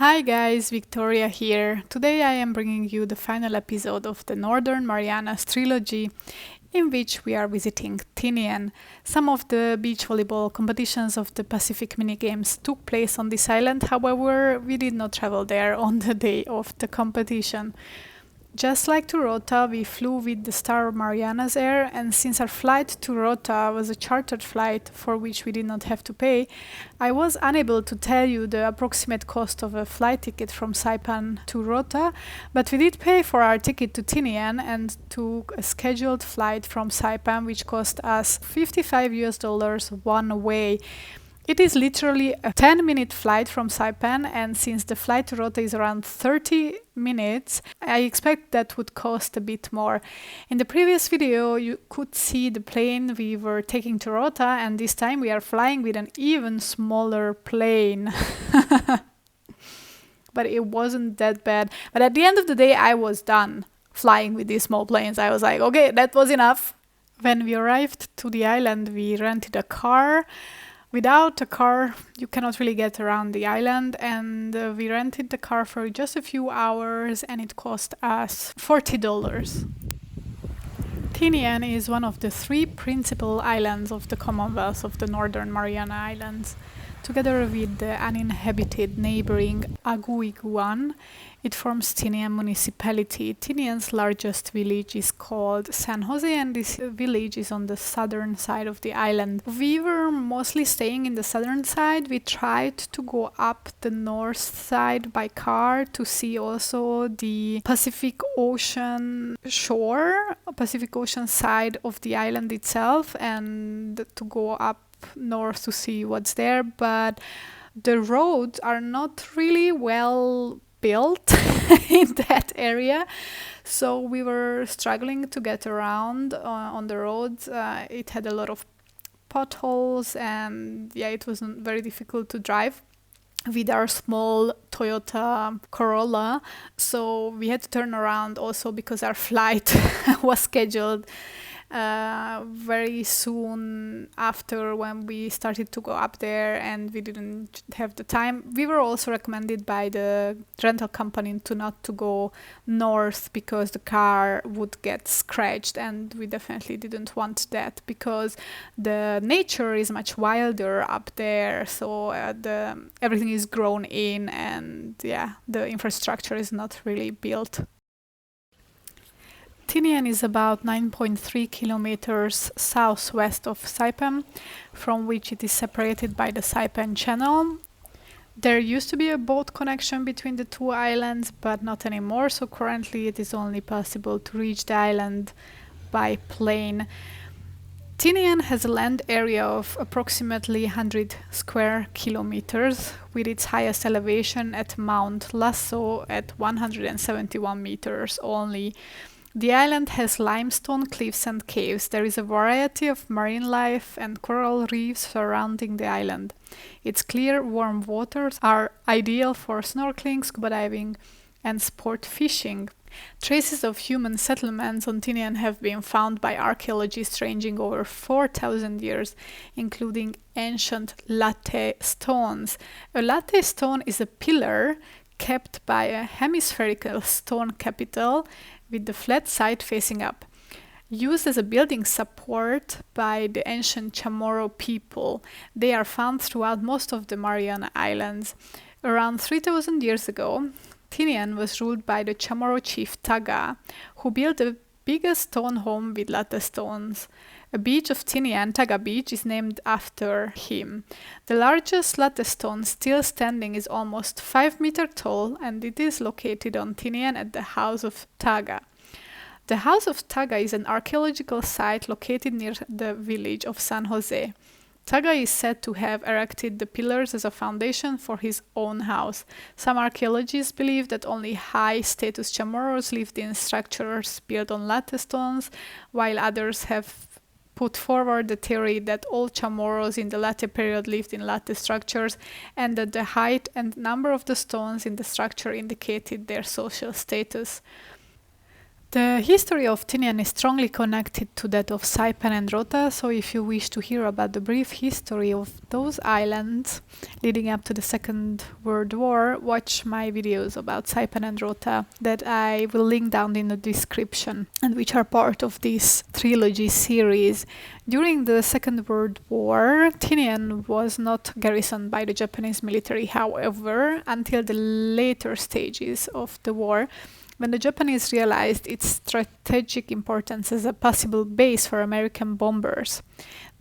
Hi guys, Victoria here. Today I am bringing you the final episode of the Northern Marianas trilogy, in which we are visiting Tinian. Some of the beach volleyball competitions of the Pacific minigames took place on this island, however, we did not travel there on the day of the competition. Just like to Rota, we flew with the Star Marianas Air, and since our flight to Rota was a chartered flight for which we did not have to pay, I was unable to tell you the approximate cost of a flight ticket from Saipan to Rota, but we did pay for our ticket to Tinian and took a scheduled flight from Saipan, which cost us $55 one way. It is literally a 10-minute flight from Saipan, and since the flight to Rota is around 30 minutes, I expect that would cost a bit more. In the previous video, you could see the plane we were taking to Rota, and this time we are flying with an even smaller plane. But it wasn't that bad. But at the end of the day, I was done flying with these small planes. I was like, okay, that was enough. When we arrived to the island, we rented a car. Without a car, you cannot really get around the island, and we rented the car for just a few hours and it cost us $40. Tinian is one of the three principal islands of the Commonwealth of the Northern Mariana Islands. Together with the uninhabited neighboring Aguiguan, it forms Tinian municipality. Tinian's largest village is called San Jose, and this village is on the southern side of the island. We were mostly staying in the southern side. We tried to go up the north side by car to see also the Pacific Ocean shore, Pacific Ocean side of the island itself, and to go up north to see what's there, but the roads are not really well built in that area, so we were struggling to get around on the roads. It had a lot of potholes, and yeah, it was very difficult to drive with our small Toyota Corolla, so we had to turn around also because our flight was scheduled very soon after when we started to go up there, and we didn't have the time. We were also recommended by the rental company to not to go north because the car would get scratched, and we definitely didn't want that because the nature is much wilder up there, so everything is grown in, and yeah, the infrastructure is not really built. Tinian is about 9.3 kilometers southwest of Saipan, from which it is separated by the Saipan Channel. There used to be a boat connection between the two islands, but not anymore, so currently it is only possible to reach the island by plane. Tinian has a land area of approximately 100 square kilometers, with its highest elevation at Mount Lasso at 171 meters only. The island has limestone cliffs and caves. There is a variety of marine life and coral reefs surrounding the island. Its clear, warm waters are ideal for snorkeling, scuba diving, and sport fishing. Traces of human settlements on Tinian have been found by archaeologists ranging over 4,000 years, including ancient latte stones. A latte stone is a pillar kept by a hemispherical stone capital with the flat side facing up, used as a building support by the ancient Chamorro people. They are found throughout most of the Mariana Islands. Around 3,000 years ago, Tinian was ruled by the Chamorro chief Taga, who built the biggest stone home with latte stones. A beach of Tinian, Taga Beach, is named after him. The largest latte stone still standing is almost 5 meters tall, and it is located on Tinian at the House of Taga. The House of Taga is an archaeological site located near the village of San Jose. Taga is said to have erected the pillars as a foundation for his own house. Some archaeologists believe that only high-status Chamorros lived in structures built on latte stones, while others have put forward the theory that all Chamorros in the latte period lived in latte structures, and that the height and number of the stones in the structure indicated their social status. The history of Tinian is strongly connected to that of Saipan and Rota, so if you wish to hear about the brief history of those islands leading up to the Second World War, watch my videos about Saipan and Rota that I will link down in the description and which are part of this trilogy series. During the Second World War, Tinian was not garrisoned by the Japanese military, however, until the later stages of the war, when the Japanese realized its strategic importance as a possible base for American bombers.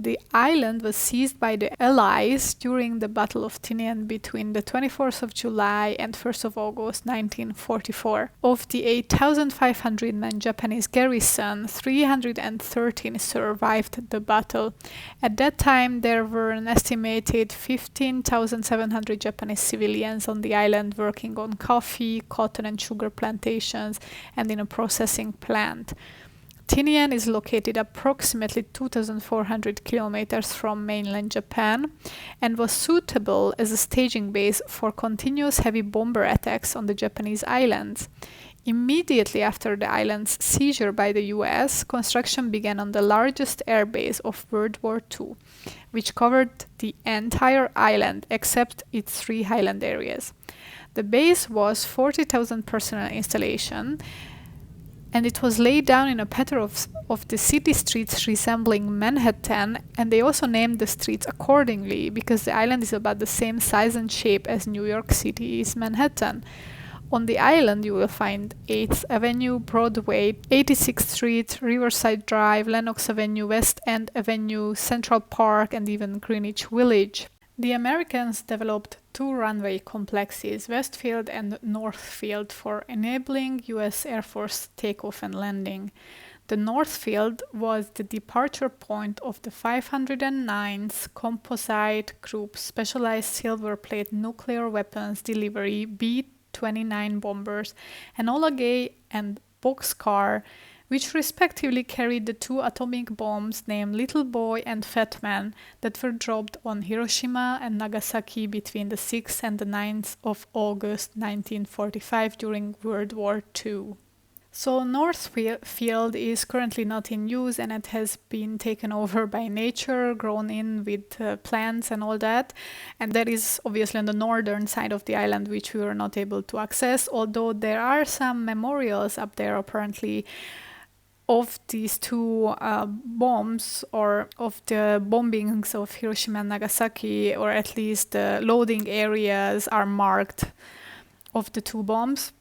The island was seized by the Allies during the Battle of Tinian between the 24th of July and 1st of August 1944. Of the 8,500-man Japanese garrison, 313 survived the battle. At that time, there were an estimated 15,700 Japanese civilians on the island working on coffee, cotton and sugar plantations and in a processing plant. Tinian is located approximately 2,400 kilometers from mainland Japan and was suitable as a staging base for continuous heavy bomber attacks on the Japanese islands. Immediately after the island's seizure by the US, construction began on the largest airbase of World War II, which covered the entire island except its 3 highland areas. The base was 40,000 personnel installation, and it was laid down in a pattern of the city streets resembling Manhattan, and they also named the streets accordingly because the island is about the same size and shape as New York City is Manhattan. On the island you will find 8th Avenue, Broadway, 86th Street, Riverside Drive, Lenox Avenue, West End Avenue, Central Park and even Greenwich Village. The Americans developed 2 runway complexes, Westfield and Northfield, for enabling US Air Force takeoff and landing. The Northfield was the departure point of the 509th Composite Group Specialized Silver Plate Nuclear Weapons Delivery B-29 bombers, Enola Gay and Bockscar, which respectively carried the 2 atomic bombs named Little Boy and Fat Man that were dropped on Hiroshima and Nagasaki between the 6th and the 9th of August 1945 during World War II. So Northfield is currently not in use and it has been taken over by nature, grown in with plants and all that. And that is obviously on the northern side of the island, which we were not able to access, although there are some memorials up there apparently of these 2 bombs, or of the bombings of Hiroshima and Nagasaki, or at least the loading areas are marked of the 2 bombs.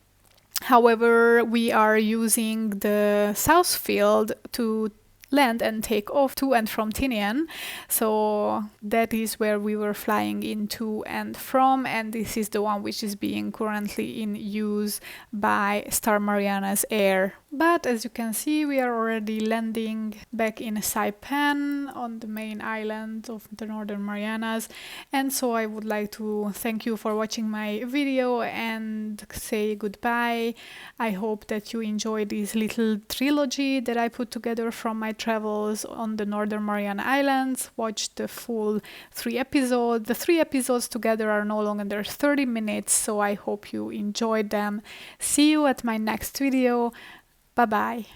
However, we are using the South Field to land and take off to and from Tinian, so that is where we were flying into and from, and this is the one which is being currently in use by Star Mariana's Air. But as you can see, we are already landing back in Saipan on the main island of the Northern Marianas, and so I would like to thank you for watching my video and say goodbye. I hope that you enjoyed this little trilogy that I put together from my travels on the Northern Mariana Islands. Watch the full 3 episodes. The 3 episodes together are no longer 30 minutes, so I hope you enjoyed them. See you at my next video. Bye bye.